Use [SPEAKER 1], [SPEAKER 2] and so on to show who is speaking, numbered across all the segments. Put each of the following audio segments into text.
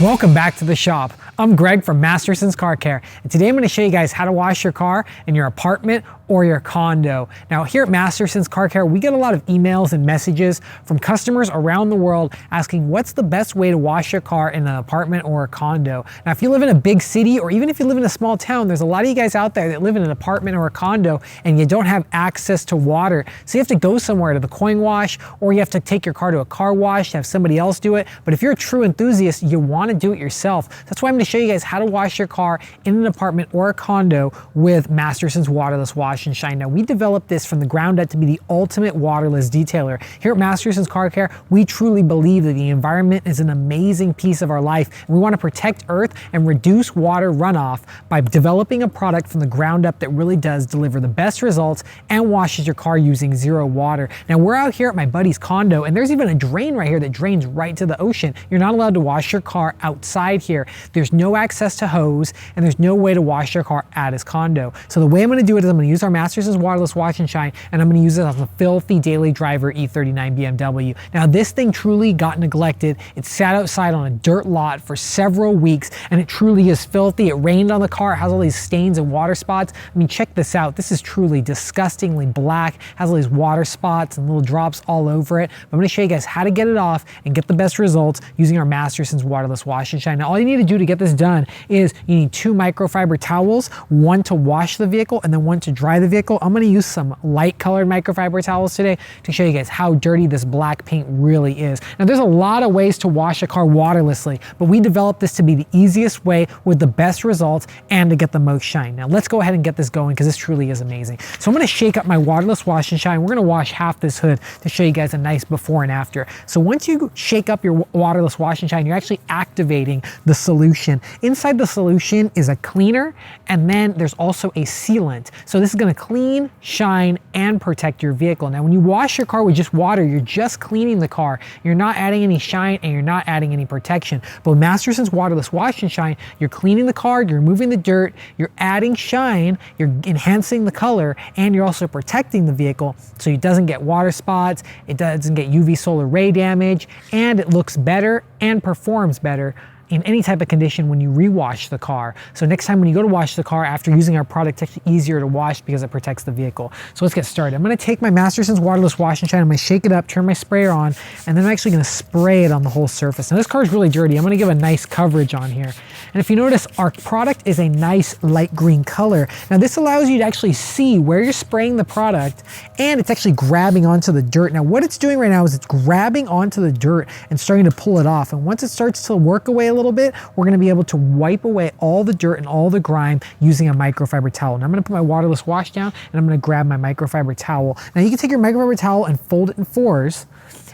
[SPEAKER 1] Welcome back to the shop. I'm Greg from Masterson's Car Care, and today I'm going to show you guys how to wash your car in your apartment or your condo. Now here at Masterson's Car Care, we get a lot of emails and messages from customers around the world asking what's the best way to wash your car in an apartment or a condo. Now if you live in a big city, or even if you live in a small town, there's a lot of you guys out there that live in an apartment or a condo and you don't have access to water. So you have to go somewhere to the coin wash, or you have to take your car to a car wash to have somebody else do it. But if you're a true enthusiast, you want to do it yourself. That's why I'm going to show you guys how to wash your car in an apartment or a condo with Masterson's Waterless Wash and Shine. Now we developed this from the ground up to be the ultimate waterless detailer. Here at Masterson's Car Care, we truly believe that the environment is an amazing piece of our life. And we want to protect Earth and reduce water runoff by developing a product from the ground up that really does deliver the best results and washes your car using zero water. Now we're out here at my buddy's condo, and there's even a drain right here that drains right to the ocean. You're not allowed to wash your car outside here. There's no access to hose, and there's no way to wash your car at his condo. So the way I'm going to do it is I'm going to use our Masterson's Waterless Wash and Shine, and I'm going to use it on the filthy daily driver E39 BMW. Now this thing truly got neglected. It sat outside on a dirt lot for several weeks, and it truly is filthy. It rained on the car. It has all these stains and water spots. I mean, check this out. This is truly disgustingly black. It has all these water spots and little drops all over it. But I'm going to show you guys how to get it off and get the best results using our Masterson's Waterless Wash and Shine. Now all you need to do to get this done is you need 2 microfiber towels, one to wash the vehicle and then one to dry the vehicle. I'm going to use some light colored microfiber towels today to show you guys how dirty this black paint really is. Now there's a lot of ways to wash a car waterlessly, but we developed this to be the easiest way with the best results and to get the most shine. Now let's go ahead and get this going because this truly is amazing. So I'm going to shake up my Waterless Wash and Shine. We're going to wash half this hood to show you guys a nice before and after. So once you shake up your Waterless Wash and Shine, you're actually activating the solution. Inside the solution is a cleaner, and then there's also a sealant. So this is going to clean, shine, and protect your vehicle. Now when you wash your car with just water, you're just cleaning the car. You're not adding any shine and you're not adding any protection. But with Masterson's Waterless Wash and Shine, you're cleaning the car, you're removing the dirt, you're adding shine, you're enhancing the color, and you're also protecting the vehicle so it doesn't get water spots, it doesn't get UV solar ray damage, and it looks better and performs better in any type of condition when you rewash the car. So next time when you go to wash the car after using our product, it's actually easier to wash because it protects the vehicle. So let's get started. I'm going to take my Masterson's Waterless Wash and Shine, I'm going to shake it up, turn my sprayer on, and then I'm actually going to spray it on the whole surface. Now this car is really dirty. I'm going to give a nice coverage on here. And if you notice, our product is a nice light green color. Now this allows you to actually see where you're spraying the product, and it's actually grabbing onto the dirt. Now what it's doing right now is it's grabbing onto the dirt and starting to pull it off. And once it starts to work away a little bit, we're going to be able to wipe away all the dirt and all the grime using a microfiber towel. Now I'm going to put my waterless wash down and I'm going to grab my microfiber towel. Now you can take your microfiber towel and fold it in 4s,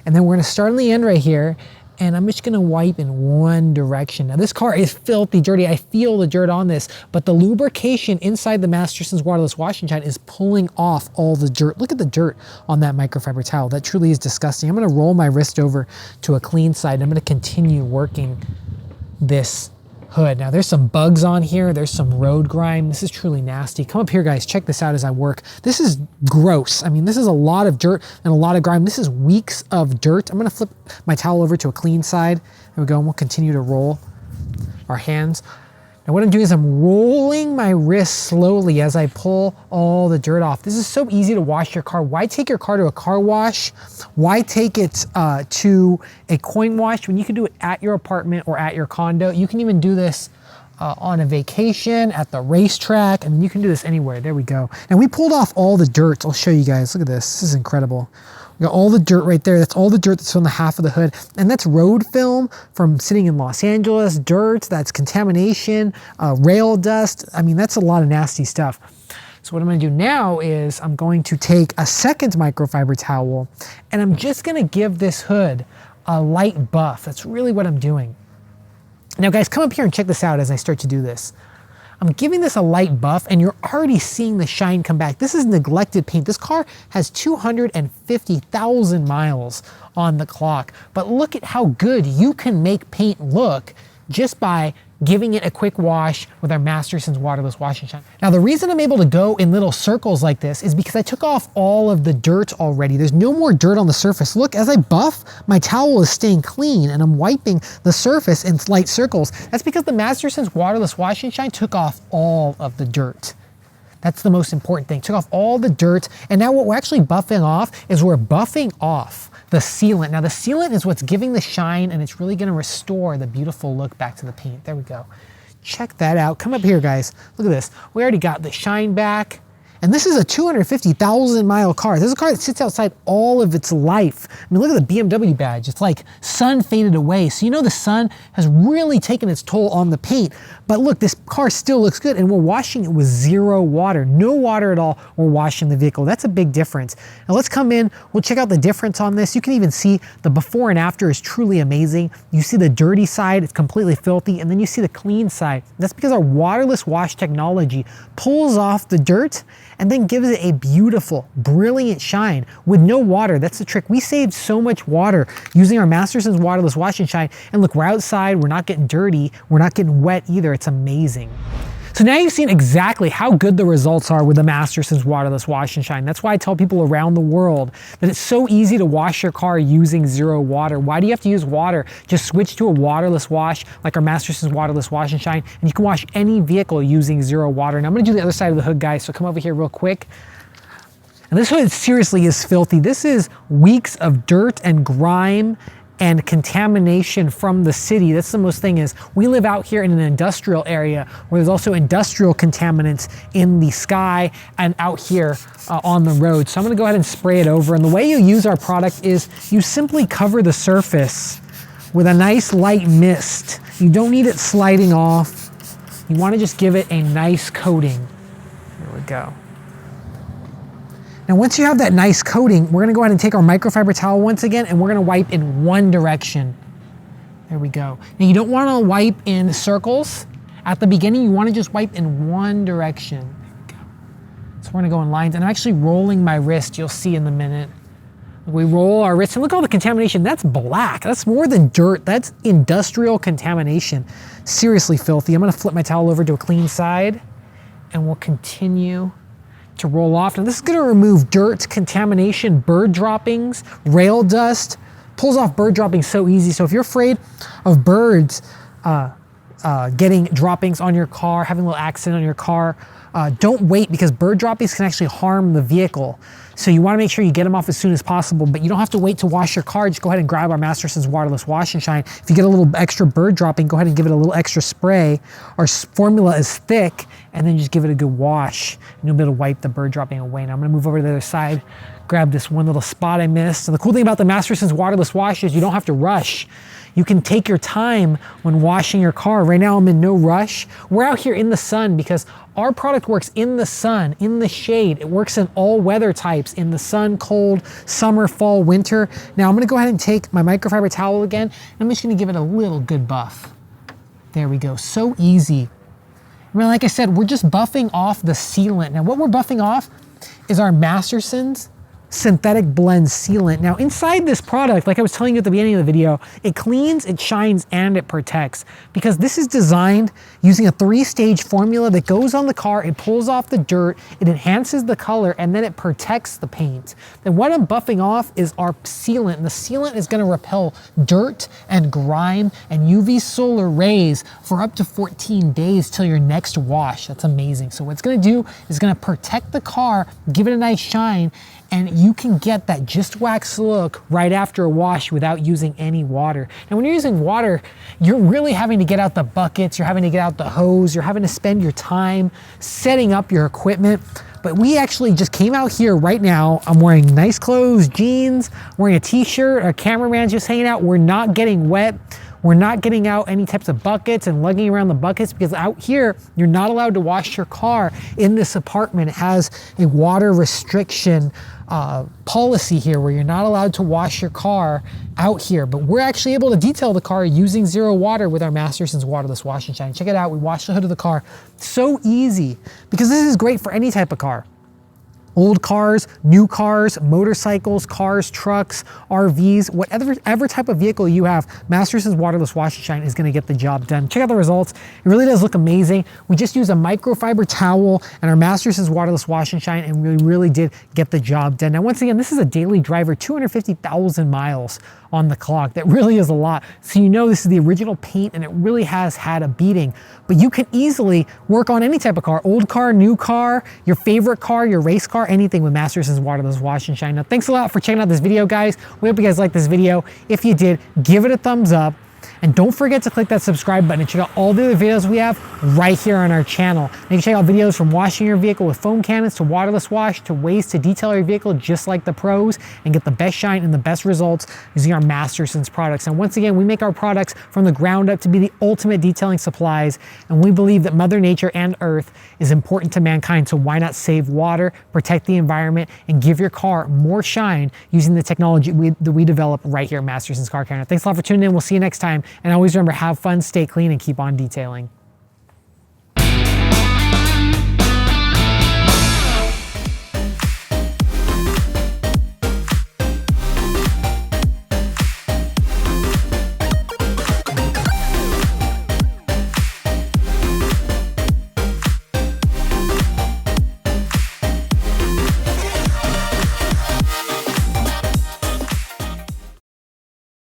[SPEAKER 1] and then we're going to start on the end right here, and I'm just going to wipe in one direction. Now this car is filthy dirty. I feel the dirt on this, but the lubrication inside the Masterson's Waterless Wash and Shine is pulling off all the dirt. Look at the dirt on that microfiber towel. That truly is disgusting. I'm going to roll my wrist over to a clean side. I'm going to continue working this hood. Now there's some bugs on here. There's some road grime. This is truly nasty. Come up here guys, check this out as I work. This is gross. I mean, this is a lot of dirt and a lot of grime. This is weeks of dirt. I'm going to flip my towel over to a clean side. There we go. And we'll continue to roll our hands. Now what I'm doing is I'm rolling my wrist slowly as I pull all the dirt off. This is so easy to wash your car. Why take your car to a car wash? Why take it to a coin wash when you can do it at your apartment or at your condo? You can even do this on a vacation, at the racetrack, and you can do this anywhere. There we go. And we pulled off all the dirt. I'll show you guys. Look at this. This is incredible. We got all the dirt right there. That's all the dirt that's on the half of the hood. And that's road film from sitting in Los Angeles, dirt, that's contamination, rail dust. I mean, that's a lot of nasty stuff. So what I'm gonna do now is I'm going to take a second microfiber towel, and I'm just gonna give this hood a light buff. That's really what I'm doing. Now guys, come up here and check this out as I start to do this. I'm giving this a light buff, and you're already seeing the shine come back. This is neglected paint. This car has 250,000 miles on the clock, but look at how good you can make paint look just by giving it a quick wash with our Masterson's Waterless Wash and Shine. Now the reason I'm able to go in little circles like this is because I took off all of the dirt already. There's no more dirt on the surface. Look, as I buff, my towel is staying clean and I'm wiping the surface in light circles. That's because the Masterson's Waterless Wash and Shine took off all of the dirt. That's the most important thing. Took off all the dirt, and now what we're actually buffing off is we're buffing off the sealant. Now the sealant is what's giving the shine, and it's really gonna restore the beautiful look back to the paint. There we go. Check that out. Come up here, guys. Look at this. We already got the shine back. And this is a 250,000 mile car. This is a car that sits outside all of its life. I mean, look at the BMW badge. It's like sun faded away. So you know the sun has really taken its toll on the paint. But look, this car still looks good, and we're washing it with 0 water. No water at all, we're washing the vehicle. That's a big difference. Now let's come in, we'll check out the difference on this. You can even see the before and after is truly amazing. You see the dirty side, it's completely filthy, and then you see the clean side. That's because our waterless wash technology pulls off the dirt and then gives it a beautiful, brilliant shine with no water. That's the trick. We saved so much water using our Masterson's Waterless Wash and Shine. And look, we're outside, we're not getting dirty, we're not getting wet either. It's amazing. So now you've seen exactly how good the results are with the Masterson's Waterless Wash and Shine. That's why I tell people around the world that it's so easy to wash your car using 0 water. Why do you have to use water? Just switch to a waterless wash like our Masterson's Waterless Wash and Shine, and you can wash any vehicle using 0 water. Now I'm gonna do the other side of the hood, guys, so come over here real quick. And this hood seriously is filthy. This is weeks of dirt and grime and contamination from the city. That's the most thing is, we live out here in an industrial area where there's also industrial contaminants in the sky and out here on the road. So I'm gonna go ahead and spray it over. And the way you use our product is you simply cover the surface with a nice light mist. You don't need it sliding off. You wanna just give it a nice coating. There we go. Now, once you have that nice coating, we're gonna go ahead and take our microfiber towel once again, and we're gonna wipe in one direction. There we go. Now, you don't wanna wipe in circles. At the beginning, you wanna just wipe in one direction. There we go. So we're gonna go in lines, and I'm actually rolling my wrist, you'll see in a minute. We roll our wrist, and look at all the contamination. That's black, that's more than dirt. That's industrial contamination. Seriously filthy. I'm gonna flip my towel over to a clean side, and we'll continue to roll off. Now this is gonna remove dirt, contamination, bird droppings, rail dust. Pulls off bird droppings so easy. So if you're afraid of birds getting droppings on your car, having a little accident on your car, don't wait, because bird droppings can actually harm the vehicle. So you wanna make sure you get them off as soon as possible, but you don't have to wait to wash your car. Just go ahead and grab our Masterson's Waterless Wash and Shine. If you get a little extra bird dropping, go ahead and give it a little extra spray. Our formula is thick, and then just give it a good wash, and you'll be able to wipe the bird dropping away. Now I'm gonna move over to the other side, grab this one little spot I missed. And the cool thing about the Masterson's Waterless Wash is you don't have to rush. You can take your time when washing your car. Right now I'm in no rush. We're out here in the sun because our product works in the sun, in the shade. It works in all weather types, in the sun, cold, summer, fall, winter. Now I'm gonna go ahead and take my microfiber towel again, and I'm just gonna give it a little good buff. There we go, so easy. I mean, like I said, we're just buffing off the sealant. Now what we're buffing off is our Masterson's synthetic blend sealant. Now inside this product, like I was telling you at the beginning of the video, it cleans, it shines, and it protects, because this is designed using a 3-stage formula that goes on the car. It pulls off the dirt, it enhances the color, and then it protects the paint. Then what I'm buffing off is our sealant, and the sealant is gonna repel dirt and grime and UV solar rays for up to 14 days till your next wash. That's amazing. So what it's gonna do is gonna protect the car, give it a nice shine, and you can get that just wax look right after a wash without using any water. And when you're using water, you're really having to get out the buckets, you're having to get out the hose, you're having to spend your time setting up your equipment. But we actually just came out here right now. I'm wearing nice clothes, jeans, wearing a t-shirt, our cameraman's just hanging out. We're not getting wet. We're not getting out any types of buckets and lugging around the buckets, because out here, you're not allowed to wash your car in this apartment. It has a water restriction policy here where you're not allowed to wash your car out here. But we're actually able to detail the car using 0 water with our Masterson's Waterless Wash and Shine. Check it out, we wash the hood of the car. So easy, because this is great for any type of car. old cars, new cars, motorcycles, cars, trucks, RVs, whatever type of vehicle you have, Masterson's Waterless Wash and Shine is gonna get the job done. Check out the results. It really does look amazing. We just used a microfiber towel and our Masterson's Waterless Wash and Shine, and we really did get the job done. Now, once again, this is a daily driver, 250,000 miles on the clock. That really is a lot. So you know this is the original paint and it really has had a beating. But you can easily work on any type of car, old car, new car, your favorite car, your race car, anything with Masterson's Waterless Wash and Shine. Now, thanks a lot for checking out this video, guys. We hope you guys liked this video. If you did, give it a thumbs up. And don't forget to click that subscribe button and check out all the other videos we have right here on our channel. You can check out videos from washing your vehicle with foam cannons to waterless wash to ways to detail your vehicle just like the pros and get the best shine and the best results using our Masterson's products. And once again, we make our products from the ground up to be the ultimate detailing supplies. And we believe that Mother Nature and Earth is important to mankind. So why not save water, protect the environment, and give your car more shine using the technology that we develop right here at Masterson's Car Care. Thanks a lot for tuning in. We'll see you next time. And always remember, have fun, stay clean, and keep on detailing.